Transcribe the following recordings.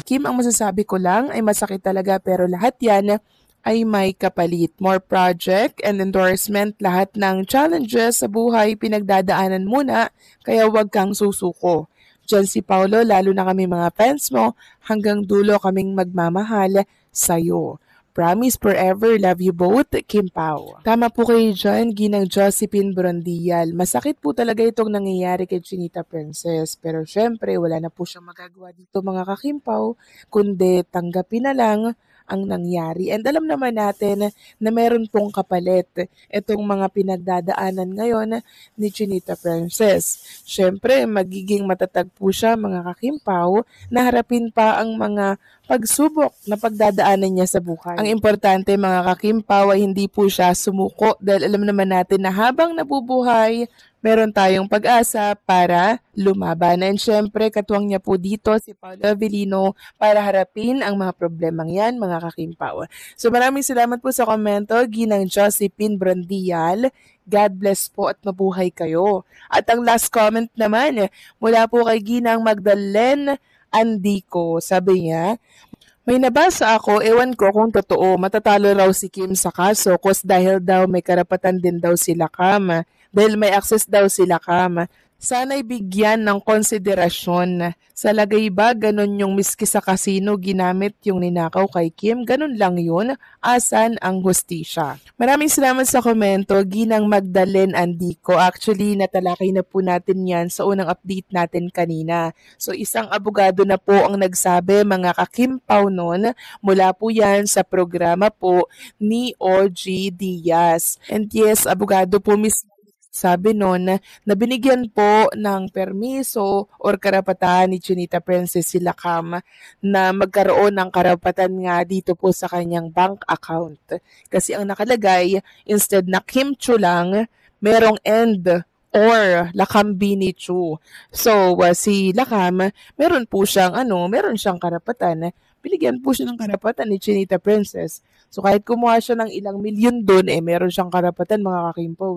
Kim, ang masasabi ko lang ay masakit talaga pero lahat yan ay may kapalit. More project and endorsement, lahat ng challenges sa buhay pinagdadaanan muna, kaya wag kang susuko. Diyan si Paulo, lalo na kami mga fans mo, hanggang dulo kaming magmamahal sa'yo. Promise forever, love you both, Kim Pao. Tama po kayo dyan, Ginang Josephine Brondial. Masakit po talaga itong nangyayari kay Chinita Princess. Pero syempre, wala na po siyang magagawa dito mga kakimpaw, kundi tanggapin na lang ang nangyari. And alam naman natin na meron pong kapalit itong mga pinagdadaanan ngayon ni Chinita Princess. Syempre, magiging matatag po siya mga kakimpaw na harapin pa ang mga pagsubok na pagdadaanan niya sa buhay. Ang importante mga kakimpaw ay hindi po siya sumuko dahil alam naman natin na habang nabubuhay, meron tayong pag-asa para lumaban. And syempre, katuwang niya po dito si Paulo Avellino para harapin ang mga problemang yan, mga kakimpaw. So maraming salamat po sa komento, Ginang Josephine Brondial. God bless po at mabuhay kayo. At ang last comment naman, mula po kay Ginang Magdalene Andico, sabi niya, may nabasa ako, ewan ko kung totoo, matatalo raw si Kim sa kaso dahil daw may karapatan din daw sila Kam. Dahil may access daw sila Kam. Sana'y bigyan ng konsiderasyon. Sa lagay ba, ganun yung miski sa kasino ginamit yung ninakaw kay Kim? Ganun lang yun? Asan ang hustisya? Maraming salamat sa komento, Ginang Magdalene Andico. Actually, natalakay na po natin yan sa unang update natin kanina. So, isang abogado na po ang nagsabi, mga kakimpaw nun, mula po yan sa programa po ni OG Diaz. And yes, abogado po mismo sabi noon na binigyan po ng permiso or karapatan ni Chinita Princess sila Kam na magkaroon ng karapatan nga dito po sa kanyang bank account. Kasi ang nakalagay, instead na Kim Chu lang, merong end or Lakam Bini Chu. So, si Lakam, meron siyang karapatan. Binigyan po siya ng karapatan ni Chinita Princess. So kahit kumuha siya ng ilang milyon doon, meron siyang karapatan mga kakimpaw.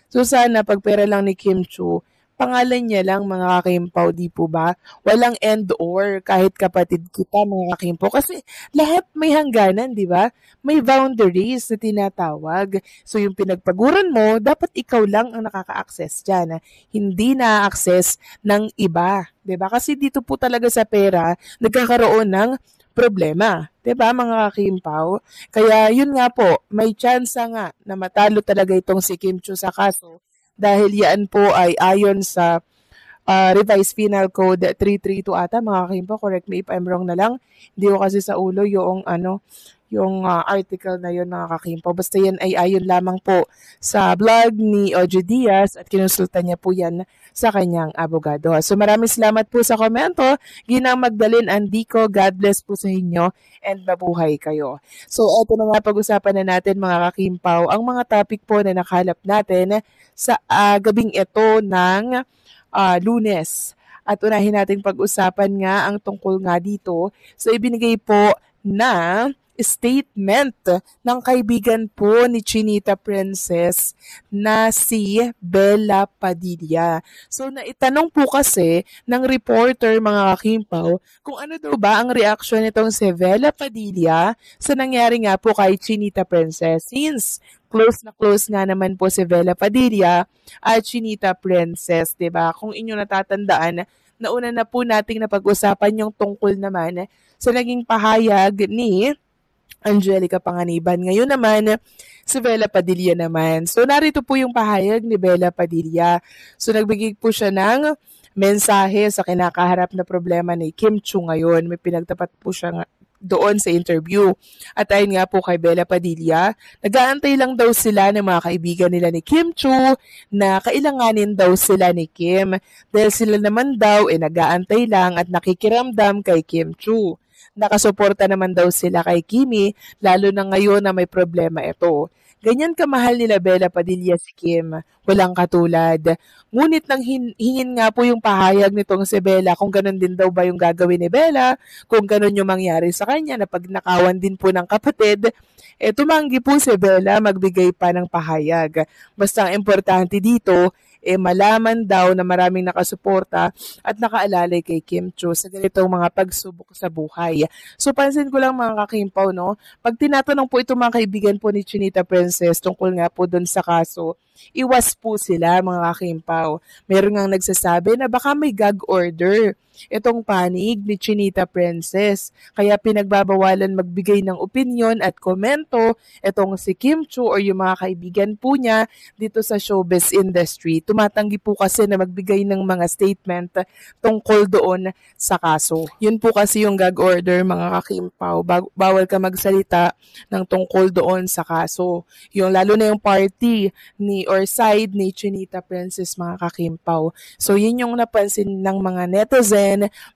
So sana pag pera lang ni Kim Chu, pangalan niya lang mga kakimpaw, di po ba? Walang end or kahit kapatid kita mga kakimpaw. Kasi lahat may hangganan, di ba? May boundaries na tinatawag. So yung pinagpaguran mo, dapat ikaw lang ang nakaka-access dyan. Hindi na-access ng iba. Di ba? Kasi dito po talaga sa pera, nagkakaroon ng problema. Diba mga kakimpaw? Kaya yun nga po, may chance nga na matalo talaga itong si Kim Chu sa kaso dahil yan po ay ayon sa Revised Penal Code 332 ata mga kakimpaw. Correct me if I'm wrong na lang. Hindi ko kasi sa ulo yung article na yun mga kakimpaw. Basta yan ay ayon lamang po sa blog ni OG Diaz at kinonsulta niya po yan sa kanyang abogado. So maraming salamat po sa komento. Ginang Magdalene Andico, God bless po sa inyo and mabuhay kayo. So ito na nga pag-usapan na natin mga kakimpaw, ang mga topic po na nakalap natin sa gabing ito ng Lunes. At unahin natin pag-usapan nga ang tungkol nga dito. So ibinigay po na statement ng kaibigan po ni Chinita Princess na si Bella Padilla. So naitanong po kasi ng reporter mga kakimpaw kung ano daw ba ang reaksyon nitong si Bella Padilla sa nangyari nga po kay Chinita Princess. Since close na close nga naman po si Bella Padilla at Chinita Princess, 'di ba? Kung inyo natatandaan, nauna na po nating napag-usapan yung tungkol naman sa naging pahayag ni Angelica Panganiban. Ngayon naman, si Bella Padilla naman. So, narito po yung pahayag ni Bella Padilla. So, nagbigay po siya ng mensahe sa kinakaharap na problema ni Kim Chu ngayon. May pinagtapat po siya doon sa interview. At ayon nga po kay Bella Padilla, nag-aantay lang daw sila ng mga kaibigan nila ni Kim Chu na kailanganin daw sila ni Kim. Dahil sila naman daw nag-aantay lang at nakikiramdam kay Kim Chu. Nakasuporta naman daw sila kay Kimi, lalo na ngayon na may problema ito. Ganyan kamahal nila Bella Padilla si Kim, walang katulad. Ngunit nang hingin nga po yung pahayag nitong si Bella kung ganun din daw ba yung gagawin ni Bella, kung ganun yung mangyari sa kanya na pagnakawan din po ng kapatid, tumanggi po si Bella magbigay pa ng pahayag. Basta ang importante dito, malaman daw na maraming nakasuporta at nakaalalay kay Kim Chiu sa ganitong mga pagsubok sa buhay. So pansin ko lang mga kakimpaw, no, pag tinatanong po itong mga kaibigan po ni Chinita Princess tungkol nga po doon sa kaso, iwas po sila mga kakimpaw. Meron ngang nagsasabi na baka may gag order itong panig ni Chinita Princess. Kaya pinagbabawalan magbigay ng opinion at komento itong si Kim Chiu or yung mga kaibigan po niya dito sa showbiz industry. Tumatanggi po kasi na magbigay ng mga statement tungkol doon sa kaso. Yun po kasi yung gag order mga kakimpaw. Bawal ka magsalita ng tungkol doon sa kaso. Yung lalo na yung party ni or side ni Chinita Princess mga kakimpaw. So yun yung napansin ng mga netizen,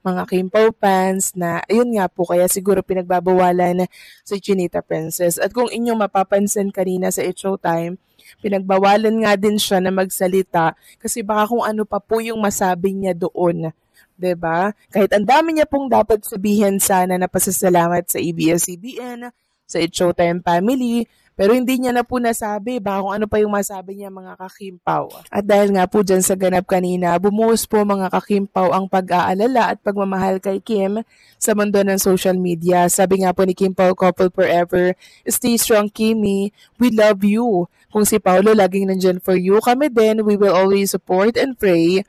mga Kimpaw fans na ayun nga po kaya siguro pinagbabawalan si Chinita Princess. At kung inyong mapapansin kanina sa It's Showtime, pinagbawalan nga din siya na magsalita kasi baka kung ano pa po yung masabi niya doon. 'Di ba? Kahit ang dami niya pong dapat sabihin sana na pasasalamat sa ABS-CBN, sa It's Showtime family, pero hindi niya na po nasabi, baka kung ano pa yung masabi niya mga kakimpaw. At dahil nga po dyan sa ganap kanina, bumuhos po mga kakimpaw ang pag-aalala at pagmamahal kay Kim sa mundo ng social media. Sabi nga po ni Kimpaw Couple Forever, "Stay strong, Kimmy. We love you. Kung si Paolo laging nandyan for you, kami din, we will always support and pray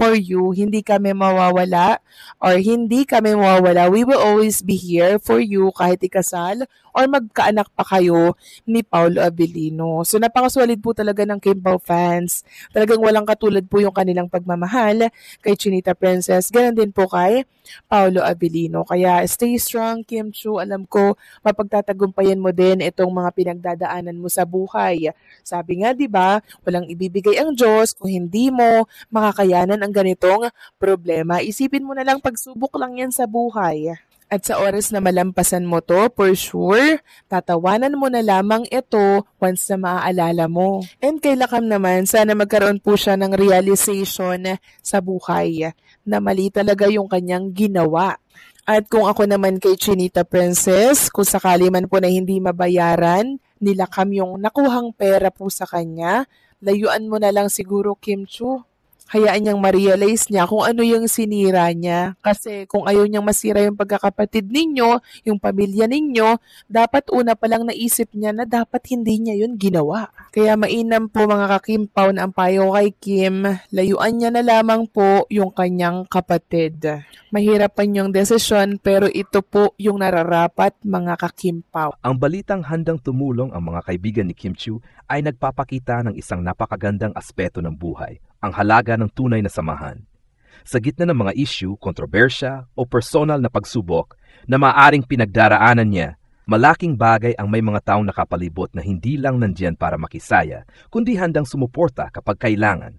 for you. Hindi kami mawawala or hindi kami mawawala. We will always be here for you kahit ikasal or magkaanak pa kayo ni Paolo Abilino." So napakasulit po talaga ng Kimpaw fans. Talagang walang katulad po yung kanilang pagmamahal kay Chinita Princess. Ganon din po kay Paolo Abilino. Kaya stay strong, Kim Chiu. Alam ko mapagtatagumpayan mo din itong mga pinagdadaanan mo sa buhay. Sabi nga 'di ba, walang ibibigay ang Diyos kung hindi mo makakayanan ang ganitong problema. Isipin mo na lang pagsubok lang yan sa buhay. At sa oras na malampasan mo to, for sure, tatawanan mo na lamang ito once na maaalala mo. And kay Lakam naman, sana magkaroon po siya ng realization sa buhay na mali talaga yung kanyang ginawa. At kung ako naman kay Chinita Princess, kung sakali man po na hindi mabayaran, ni Lakam yung nakuhang pera po sa kanya, layuan mo na lang siguro Kim Chiu. Hayaan niyang ma-realize niya kung ano yung sinira niya. Kasi kung ayaw niyang masira yung pagkakapatid ninyo, yung pamilya ninyo, dapat una pa lang naisip niya na dapat hindi niya yun ginawa. Kaya mainam po mga kakimpaw na ang payo kay Kim, layuan niya na lamang po yung kanyang kapatid. Mahirapan yung desisyon pero ito po yung nararapat mga kakimpaw. Ang balitang handang tumulong ang mga kaibigan ni Kim Chiu ay nagpapakita ng isang napakagandang aspeto ng buhay, ang halaga ng tunay na samahan. Sa gitna ng mga issue, kontrobersya o personal na pagsubok na maaring pinagdaraanan niya, malaking bagay ang may mga taong nakapalibot na hindi lang nandiyan para makisaya, kundi handang sumuporta kapag kailangan.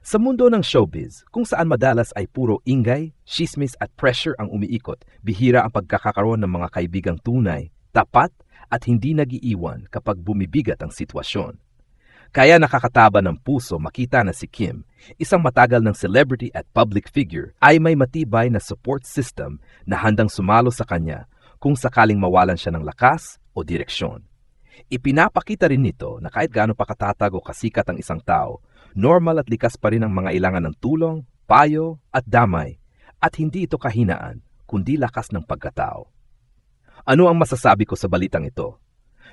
Sa mundo ng showbiz, kung saan madalas ay puro ingay, chismis at pressure ang umiikot, bihira ang pagkakaroon ng mga kaibigang tunay, tapat at hindi nag-iiwan kapag bumibigat ang sitwasyon. Kaya nakakataba ng puso makita na si Kim, isang matagal ng celebrity at public figure, ay may matibay na support system na handang sumalo sa kanya kung sakaling mawalan siya ng lakas o direksyon. Ipinapakita rin nito na kahit gaano pa katatag o kasikat ang isang tao, normal at likas pa rin ang mga ilangan ng tulong, payo at damay, at hindi ito kahinaan, kundi lakas ng pagkatao. Ano ang masasabi ko sa balitang ito?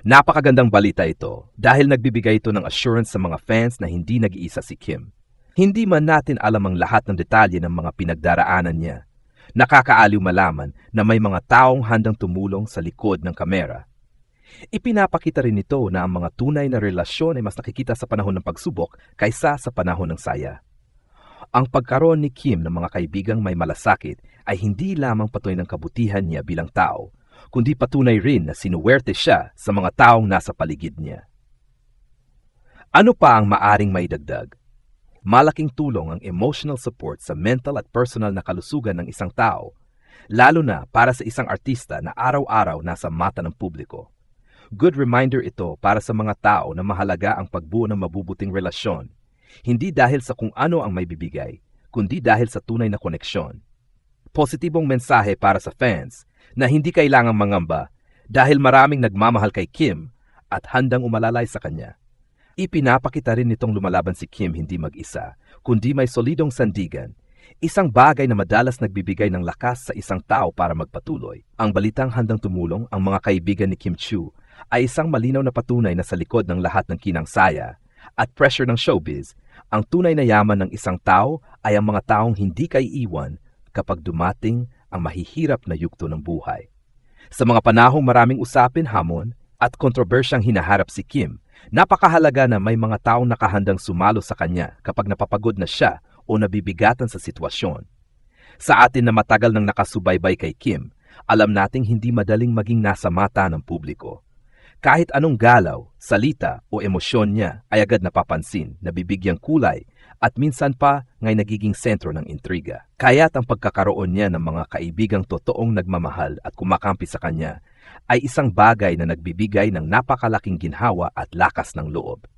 Napakagandang balita ito dahil nagbibigay ito ng assurance sa mga fans na hindi nag-iisa si Kim. Hindi man natin alam ang lahat ng detalye ng mga pinagdaraanan niya. Nakakaaliw malaman na may mga taong handang tumulong sa likod ng kamera. Ipinapakita rin ito na ang mga tunay na relasyon ay mas nakikita sa panahon ng pagsubok kaysa sa panahon ng saya. Ang pagkaroon ni Kim ng mga kaibigang may malasakit ay hindi lamang patuloy ng kabutihan niya bilang tao, kundi patunay rin na sinuwerte siya sa mga taong nasa paligid niya. Ano pa ang maaring maidagdag? Malaking tulong ang emotional support sa mental at personal na kalusugan ng isang tao, lalo na para sa isang artista na araw-araw nasa mata ng publiko. Good reminder ito para sa mga tao na mahalaga ang pagbuo ng mabubuting relasyon, hindi dahil sa kung ano ang may bibigay, kundi dahil sa tunay na koneksyon. Positibong mensahe para sa fans na hindi kailangang mangamba dahil maraming nagmamahal kay Kim at handang umalalay sa kanya. Ipinapakita rin nitong lumalaban si Kim hindi mag-isa, kundi may solidong sandigan. Isang bagay na madalas nagbibigay ng lakas sa isang tao para magpatuloy. Ang balitang handang tumulong ang mga kaibigan ni Kim Chiu ay isang malinaw na patunay na sa likod ng lahat ng kinangsaya at pressure ng showbiz, ang tunay na yaman ng isang tao ay ang mga taong hindi kaiiwan kapag dumating ang mahihirap na yugto ng buhay. Sa mga panahong maraming usapin, hamon at kontrobersyang hinaharap si Kim, napakahalaga na may mga taong nakahandang sumalo sa kanya kapag napapagod na siya o nabibigatan sa sitwasyon. Sa atin na matagal nang nakasubaybay kay Kim, alam nating hindi madaling maging nasa mata ng publiko. Kahit anong galaw, salita o emosyon niya ay agad napapansin, nabibigyang kulay at minsan pa nga'y nagiging sentro ng intriga. Kaya't ang pagkakaroon niya ng mga kaibigang totoong nagmamahal at kumakampi sa kanya ay isang bagay na nagbibigay ng napakalaking ginhawa at lakas ng loob.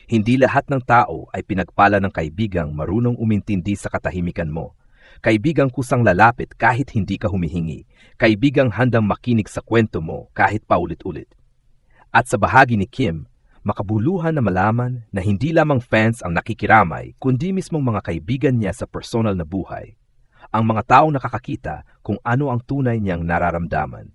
Hindi lahat ng tao ay pinagpala ng kaibigang marunong umintindi sa katahimikan mo. Kaibigang kusang lalapit kahit hindi ka humihingi. Kaibigang handang makinig sa kwento mo kahit paulit-ulit. At sa bahagi ni Kim, makabuluhan na malaman na hindi lamang fans ang nakikiramay, kundi mismong mga kaibigan niya sa personal na buhay. Ang mga taong nakakakita kung ano ang tunay niyang nararamdaman.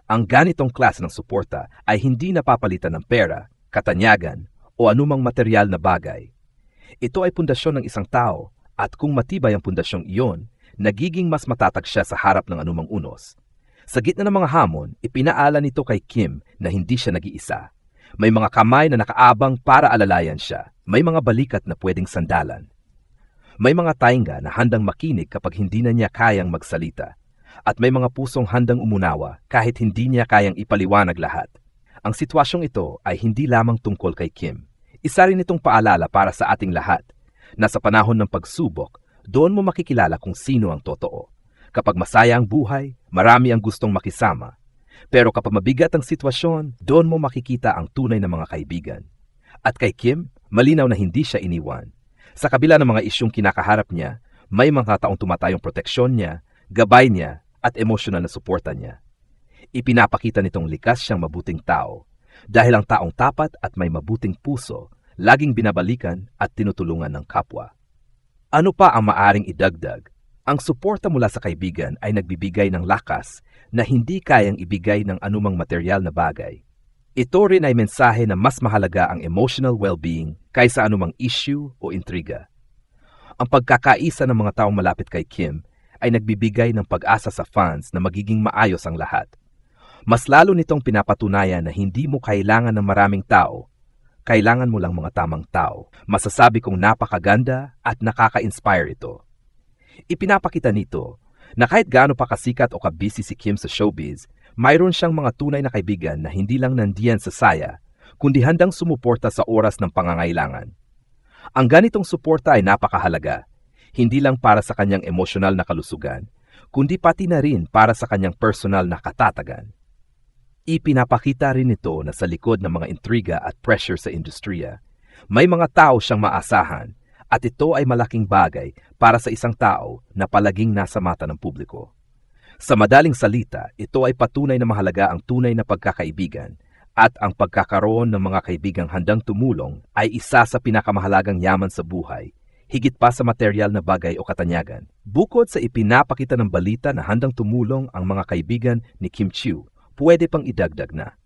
Ang ganitong klase ng suporta ay hindi napapalitan ng pera, katanyagan, o anumang material na bagay. Ito ay pundasyon ng isang tao at kung matibay ang pundasyong iyon, nagiging mas matatag siya sa harap ng anumang unos. Sa gitna ng mga hamon, ipinaala nito kay Kim na hindi siya nag-iisa. May mga kamay na nakaabang para alalayan siya. May mga balikat na pwedeng sandalan. May mga tainga na handang makinig kapag hindi na niya kayang magsalita. At may mga pusong handang umunawa kahit hindi niya kayang ipaliwanag lahat. Ang sitwasyong ito ay hindi lamang tungkol kay Kim. Isa rin itong paalala para sa ating lahat na sa panahon ng pagsubok, doon mo makikilala kung sino ang totoo. Kapag masaya ang buhay, marami ang gustong makisama. Pero kapag mabigat ang sitwasyon, doon mo makikita ang tunay na mga kaibigan. At kay Kim, malinaw na hindi siya iniwan. Sa kabila ng mga isyong kinakaharap niya, may mga taong tumatayong proteksyon niya, gabay niya, at emosyonal na suporta niya. Ipinapakita nitong likas siyang mabuting tao dahil ang taong tapat at may mabuting puso laging binabalikan at tinutulungan ng kapwa. Ano pa ang maaring idagdag? Ang suporta mula sa kaibigan ay nagbibigay ng lakas na hindi kayang ibigay ng anumang material na bagay. Ito rin ay mensahe na mas mahalaga ang emotional well-being kaysa anumang issue o intriga. Ang pagkakaisa ng mga taong malapit kay Kim ay nagbibigay ng pag-asa sa fans na magiging maayos ang lahat. Mas lalo nitong pinapatunayan na hindi mo kailangan ng maraming tao. Kailangan mo lang mga tamang tao. Masasabi kong napakaganda at nakaka-inspire ito. Ipinapakita nito na kahit gaano pa kasikat o kabisi si Kim sa showbiz, mayroon siyang mga tunay na kaibigan na hindi lang nandiyan sa saya, kundi handang sumuporta sa oras ng pangangailangan. Ang ganitong suporta ay napakahalaga, hindi lang para sa kanyang emosyonal na kalusugan, kundi pati na rin para sa kanyang personal na katatagan. Ipinapakita rin nito na sa likod ng mga intriga at pressure sa industriya, may mga tao siyang maasahan at ito ay malaking bagay para sa isang tao na palaging nasa mata ng publiko. Sa madaling salita, ito ay patunay na mahalaga ang tunay na pagkakaibigan at ang pagkakaroon ng mga kaibigang handang tumulong ay isa sa pinakamahalagang yaman sa buhay, higit pa sa material na bagay o katanyagan. Bukod sa ipinapakita ng balita na handang tumulong ang mga kaibigan ni Kim Chiu, pwede pang idagdag na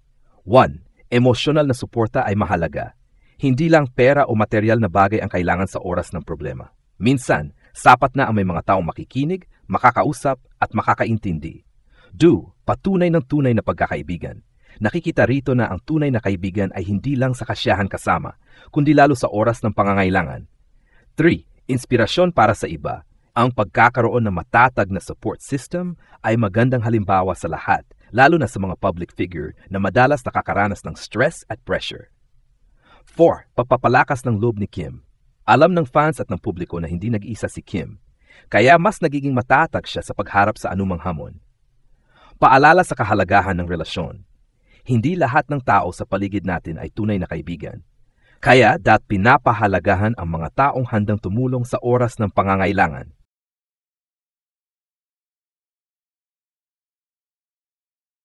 1. Emosyonal na suporta ay mahalaga. Hindi lang pera o material na bagay ang kailangan sa oras ng problema. Minsan, sapat na ang may mga taong makikinig, makakausap at makakaintindi. 2. Patunay ng tunay na pagkakaibigan. Nakikita rito na ang tunay na kaibigan ay hindi lang sa kasiyahan kasama, kundi lalo sa oras ng pangangailangan. 3. Inspirasyon para sa iba. Ang pagkakaroon ng matatag na support system ay magandang halimbawa sa lahat, lalo na sa mga public figure na madalas nakakaranas ng stress at pressure. 4. Pagpapalakas ng loob ni Kim. Alam ng fans at ng publiko na hindi nag-iisa si Kim, kaya mas nagiging matatag siya sa pagharap sa anumang hamon. Paalala sa kahalagahan ng relasyon. Hindi lahat ng tao sa paligid natin ay tunay na kaibigan. Kaya pinapahalagahan ang mga taong handang tumulong sa oras ng pangangailangan.